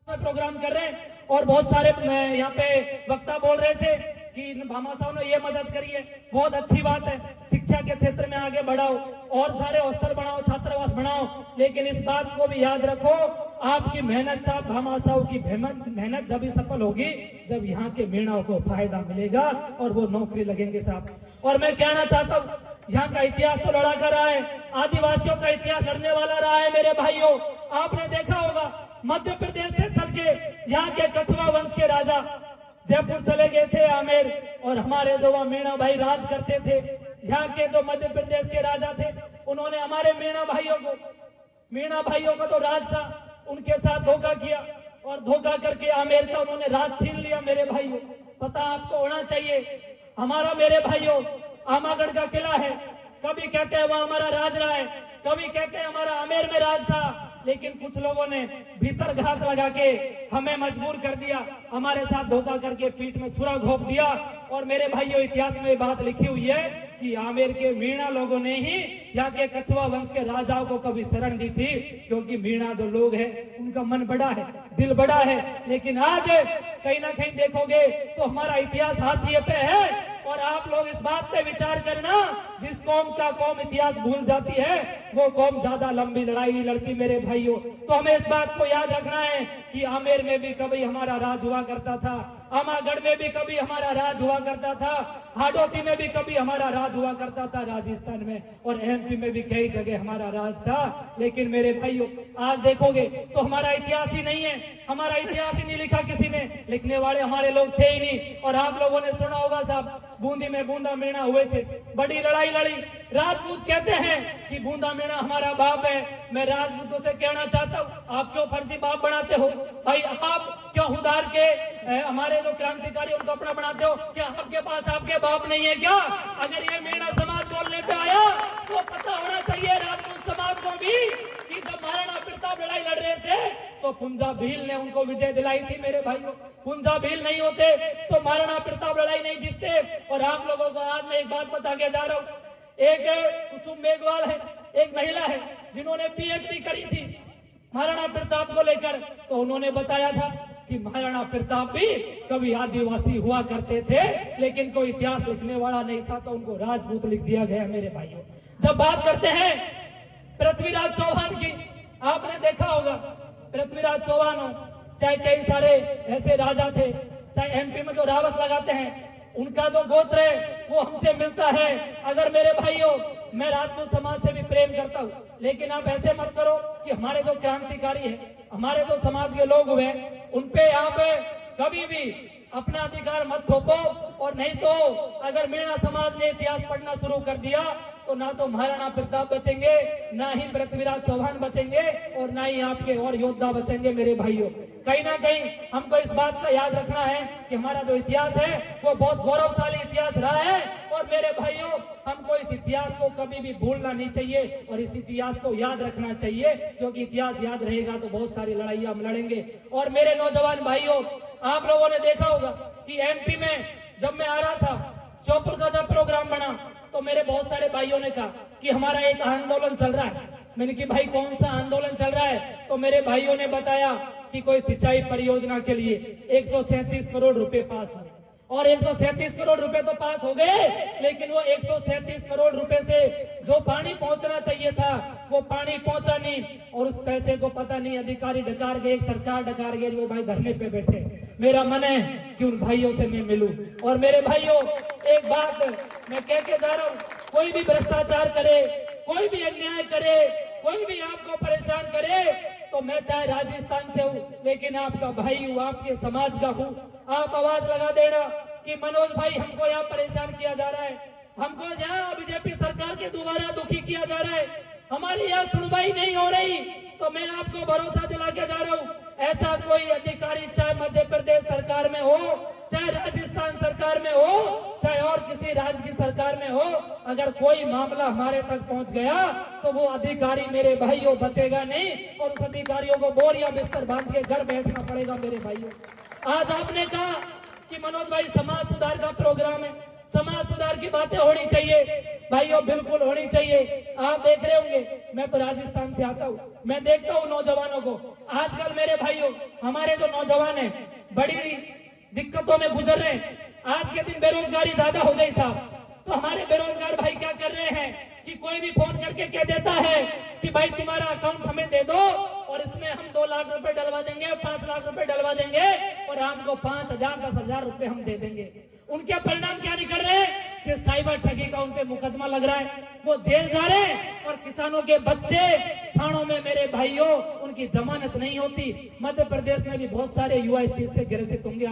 Programme कर रहे हैं और बहुत सारे यहाँ पे वक्ता बोल रहे थे कि भामा साहब ने ये मदद करी है, बहुत अच्छी बात है। शिक्षा के क्षेत्र में आगे बढ़ाओ और सारे हॉस्टल बनाओ, छात्रावास बनाओ, लेकिन इस बात को भी याद रखो, आपकी मेहनत साहब, भामा साहब की मेहनत जब भी सफल होगी जब यहाँ के मीणाओं को फायदा मिलेगा और वो नौकरी लगेंगे साहब। और मैं कहना चाहता हूँ, यहाँ का इतिहास तो लड़ा कर रहा है, आदिवासियों का इतिहास लड़ने वाला रहा है मेरे भाइयों। आपने देखा होगा मध्य प्रदेश से चल के यहाँ के कछवा वंश के राजा जयपुर चले गए थे आमेर, और हमारे जो वह मीणा भाई राज करते थे, यहाँ के जो मध्य प्रदेश के राजा थे, उन्होंने हमारे मीणा भाइयों का तो राज था, उनके साथ धोखा किया और धोखा करके आमेर का उन्होंने राज छीन लिया मेरे भाइयों। पता आपको होना चाहिए, हमारा मेरे भाइयों आमागढ़ का किला है, कभी कहते हैं वह हमारा राज रहा है, कभी कहते हैं हमारा आमेर में राज था, लेकिन कुछ लोगों ने भीतर घात लगा के हमें मजबूर कर दिया, हमारे साथ धोखा करके पीठ में छुरा घोंप दिया। और मेरे भाइयों इतिहास में बात लिखी हुई है कि आमेर के मीणा लोगों ने ही यहाँ के कछवा वंश के राजाओं को कभी शरण दी थी, क्योंकि मीणा जो लोग हैं उनका मन बड़ा है, दिल बड़ा है। लेकिन आज कहीं ना कहीं देखोगे तो हमारा इतिहास हाशिए पे है। और आप लोग इस बात पे विचार करना, जिस कौम का कौम इतिहास भूल जाती है वो कौम ज्यादा लंबी लड़ाई नहीं लड़ती मेरे भाइयों। तो हमें इस बात को याद रखना है कि आमेर में भी कभी हमारा राज हुआ करता था, आमागढ़ में भी कभी हमारा राज हुआ करता था, हाडोती में भी कभी हमारा राज हुआ करता था, राजस्थान में और एमपी में भी कई जगह हमारा राज था। लेकिन मेरे भाइयों आज देखोगे तो हमारा इतिहास ही नहीं है, हमारा इतिहास ही नहीं लिखा किसी ने, लिखने वाले हमारे लोग थे ही नहीं। और आप लोगों ने सुना होगा साहब, बूंदी में बूंदा मीणा हुए थे, बड़ी लड़ाई लड़ी। राजपूत कहते हैं कि बूंदा मीणा हमारा बाप है। मैं राजपूतों से कहना चाहता हूँ, आप क्यों फर्जी बाप बनाते हो भाई? आप क्यों उधार के हमारे जो क्रांतिकारी उनको अपना बनाते हो? क्या आपके पास आपके बाप नहीं है क्या? अगर ये मीणा समाज बोलने पे आया तो पता होना चाहिए राजपूत समाज को भी कि जब महाराणा प्रताप लड़ाई लड़ रहे थे तो पुंजा भील ने उनको विजय दिलाई थी मेरे भाइयों। पुंजा भील नहीं होते तो महाराणा प्रताप लड़ाई नहीं जीतते। और आप लोगों को आज मैं एक बात बता के जा रहा हूँ, एक कुसुम मेघवाल है, एक महिला है जिन्होंने पीएचडी करी थी महाराणा प्रताप को लेकर, तो उन्होंने बताया था कि महाराणा प्रताप भी कभी आदिवासी हुआ करते थे, लेकिन कोई इतिहास लिखने वाला नहीं था, तो उनको राजपूत लिख दिया गया मेरे भाइयों। जब बात करते हैं पृथ्वीराज चौहान की, आपने देखा होगा पृथ्वीराज चौहान हो, चाहे कई सारे ऐसे राजा थे, चाहे एमपी में जो रावत लगाते हैं, उनका जो गोत्र है वो हमसे मिलता है। अगर मेरे भाइयों, मैं राजपूत समाज से भी प्रेम करता हूँ, लेकिन आप ऐसे मत करो कि हमारे जो क्रांतिकारी है, हमारे जो समाज के लोग हुए, उनपे यहाँ पे कभी भी अपना अधिकार मत थोपो। और नहीं तो अगर मीणा समाज ने इतिहास पढ़ना शुरू कर दिया तो ना तो महाराणा प्रताप बचेंगे, ना ही पृथ्वीराज चौहान बचेंगे, और ना ही आपके और योद्धा बचेंगे मेरे भाइयों। कहीं ना कहीं हमको इस बात का याद रखना है कि हमारा जो इतिहास है वो बहुत गौरवशाली इतिहास रहा है। और मेरे भाइयों, हमको इस इतिहास को कभी भी भूलना नहीं चाहिए और इस इतिहास को याद रखना चाहिए, क्योंकि इतिहास याद रहेगा तो बहुत सारी लड़ाइयां हम लड़ेंगे। और मेरे नौजवान भाइयों, आप लोगों ने देखा होगा कि एमपी में जब मैं आ रहा था, श्योपुर का जब प्रोग्राम बना, तो मेरे बहुत सारे भाइयों ने कहा कि हमारा एक आंदोलन चल रहा है। मैंने कि भाई कौन सा आंदोलन चल रहा है? तो मेरे भाइयों ने बताया कि कोई सिंचाई परियोजना के लिए 137 करोड़ रुपए पास हुए। और 137 करोड़ रुपए तो पास हो गए, लेकिन वो 137 करोड़ रुपए से जो पानी पहुंचना चाहिए था वो पानी पहुंचा नहीं। और उस पैसे को पता नहीं अधिकारी डकार गए, सरकार डकार गई, वो भाई धरने पे बैठे। मेरा मन है कि उन भाइयों से मैं मिलूं। और मेरे भाइयों, एक बात मैं कह के जा रहा हूँ, कोई भी भ्रष्टाचार करे, कोई भी अन्याय करे, कोई भी आपको परेशान करे, तो मैं चाहे राजस्थान से हूँ लेकिन आपका भाई हूँ, आपके समाज का हूँ। आप आवाज लगा देना कि मनोज भाई हमको यहाँ परेशान किया जा रहा है, हमको यहाँ बीजेपी सरकार के द्वारा दुखी किया जा रहा है, हमारी यहाँ सुनवाई नहीं हो रही। तो मैं आपको भरोसा दिला के जा रहा हूँ, ऐसा कोई अधिकारी चाहे मध्य प्रदेश सरकार में हो, चाहे राजस्थान सरकार में हो, चाहे और किसी राज्य की सरकार में हो, अगर कोई मामला हमारे तक पहुंच गया तो वो अधिकारी मेरे भाइयों बचेगा नहीं, और उस अधिकारियों को बोरिया बिस्तर बांध के घर बैठना पड़ेगा मेरे भाइयों। आज आपने कहा कि मनोज भाई समाज सुधार का प्रोग्राम है, समाज सुधार की बातें होनी चाहिए भाइयों, बिल्कुल होनी चाहिए। आप देख रहे होंगे, मैं तो राजस्थान से आता हूँ, मैं देखता हूँ नौजवानों को। आजकल मेरे भाइयों, हमारे जो नौजवान हैं बड़ी दिक्कतों में गुजर रहे हैं। आज के दिन बेरोजगारी ज्यादा हो गई साहब, तो हमारे बेरोजगार भाई क्या कर रहे हैं कि कोई भी फोन करके कह देता है कि भाई तुम्हारा अकाउंट हमें दे दो और इसमें हम 2 लाख रुपए डलवा देंगे, 5 लाख रुपए डलवा देंगे और आपको 5,000 10,000 रुपए हम दे देंगे। उनके परिणाम क्या निकल रहे हैं कि साइबर ठगी का उन पे मुकदमा लग रहा है, वो जेल जा रहे हैं और किसानों के बच्चे थानों में मेरे भाइयों उनकी जमानत नहीं होती। मध्य प्रदेश में भी बहुत सारे युवा इस चीज से ग्रसित होंगे।